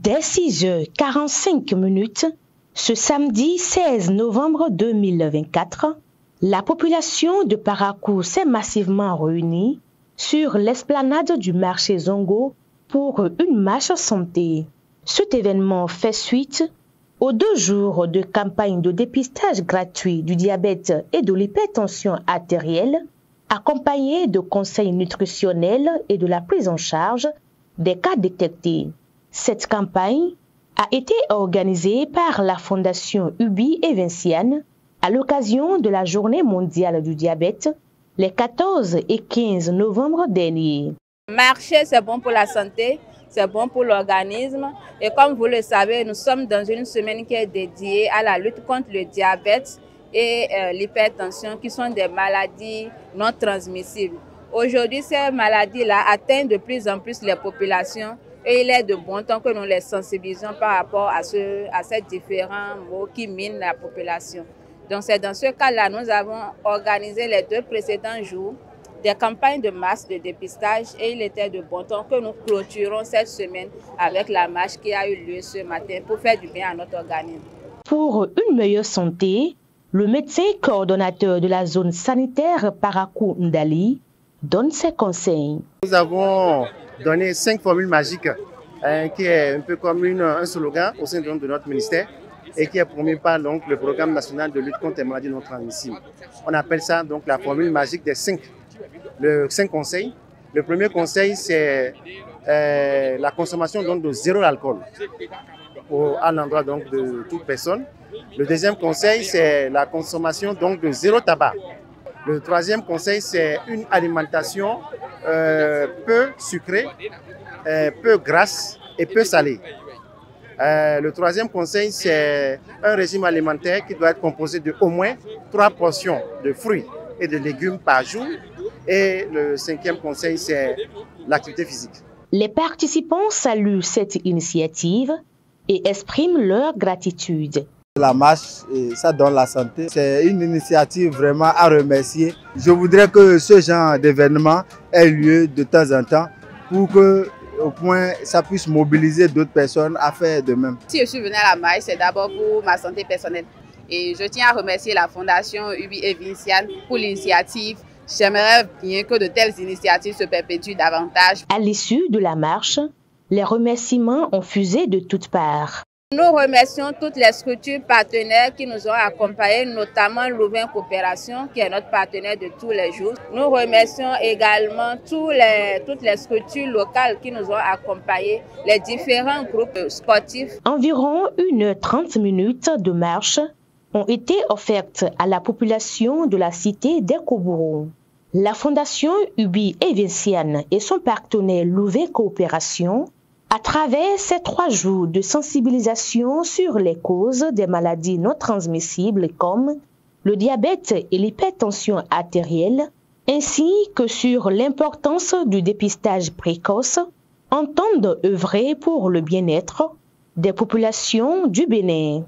Dès 6h45, ce samedi 16 novembre 2024, la population de Parakou s'est massivement réunie sur l'esplanade du marché Zongo pour une marche santé. Cet événement fait suite aux 2 jours de campagne de dépistage gratuit du diabète et de l'hypertension artérielle, accompagnée de conseils nutritionnels et de la prise en charge des cas détectés. Cette campagne a été organisée par la Fondation Ubi et Vinciane à l'occasion de la Journée mondiale du diabète, les 14 et 15 novembre dernier. Marcher, c'est bon pour la santé, c'est bon pour l'organisme. Et comme vous le savez, nous sommes dans une semaine qui est dédiée à la lutte contre le diabète et l'hypertension, qui sont des maladies non transmissibles. Aujourd'hui, ces maladies-là atteignent de plus en plus les populations et il est de bon temps que nous les sensibilisons par rapport à ces différents maux qui minent la population. Donc c'est dans ce cas-là, nous avons organisé les 2 précédents jours des campagnes de masse de dépistage et il était de bon temps que nous clôturons cette semaine avec la marche qui a eu lieu ce matin pour faire du bien à notre organisme. Pour une meilleure santé, le médecin coordonnateur de la zone sanitaire Parakou Ndali donne ses conseils. Nous avons donné 5 formules magiques qui est un peu comme un slogan au sein de notre ministère et qui est promu par donc, le programme national de lutte contre les maladies non transmissibles. On appelle ça donc la formule magique des 5 conseils. Le premier conseil, c'est la consommation donc, de 0 alcool à l'endroit donc de toute personne. Le deuxième conseil, c'est la consommation donc, de 0 tabac. Le troisième conseil, c'est une alimentation peu sucrée, peu grasse et peu salée. Le troisième conseil, c'est un régime alimentaire qui doit être composé de au moins 3 portions de fruits et de légumes par jour. Et le 5e conseil, c'est l'activité physique. Les participants saluent cette initiative et expriment leur gratitude. La marche, ça donne la santé. C'est une initiative vraiment à remercier. Je voudrais que ce genre d'événement ait lieu de temps en temps pour que au point ça puisse mobiliser d'autres personnes à faire de même. Si je suis venue à la marche, c'est d'abord pour ma santé personnelle. Et je tiens à remercier la Fondation Ubi et Vinciane pour l'initiative. J'aimerais bien que de telles initiatives se perpétuent davantage. À l'issue de la marche, les remerciements ont fusé de toutes parts. Nous remercions toutes les structures partenaires qui nous ont accompagnés, notamment Louvain Coopération, qui est notre partenaire de tous les jours. Nous remercions également toutes les structures locales qui nous ont accompagnés, les différents groupes sportifs. Environ 1h30 de marche ont été offertes à la population de la cité d'Ekoubourou. La Fondation Ubi et Vinciane et son partenaire Louvain Coopération, à travers ces 3 jours de sensibilisation sur les causes des maladies non transmissibles comme le diabète et l'hypertension artérielle, ainsi que sur l'importance du dépistage précoce, entendent œuvrer pour le bien-être des populations du Bénin.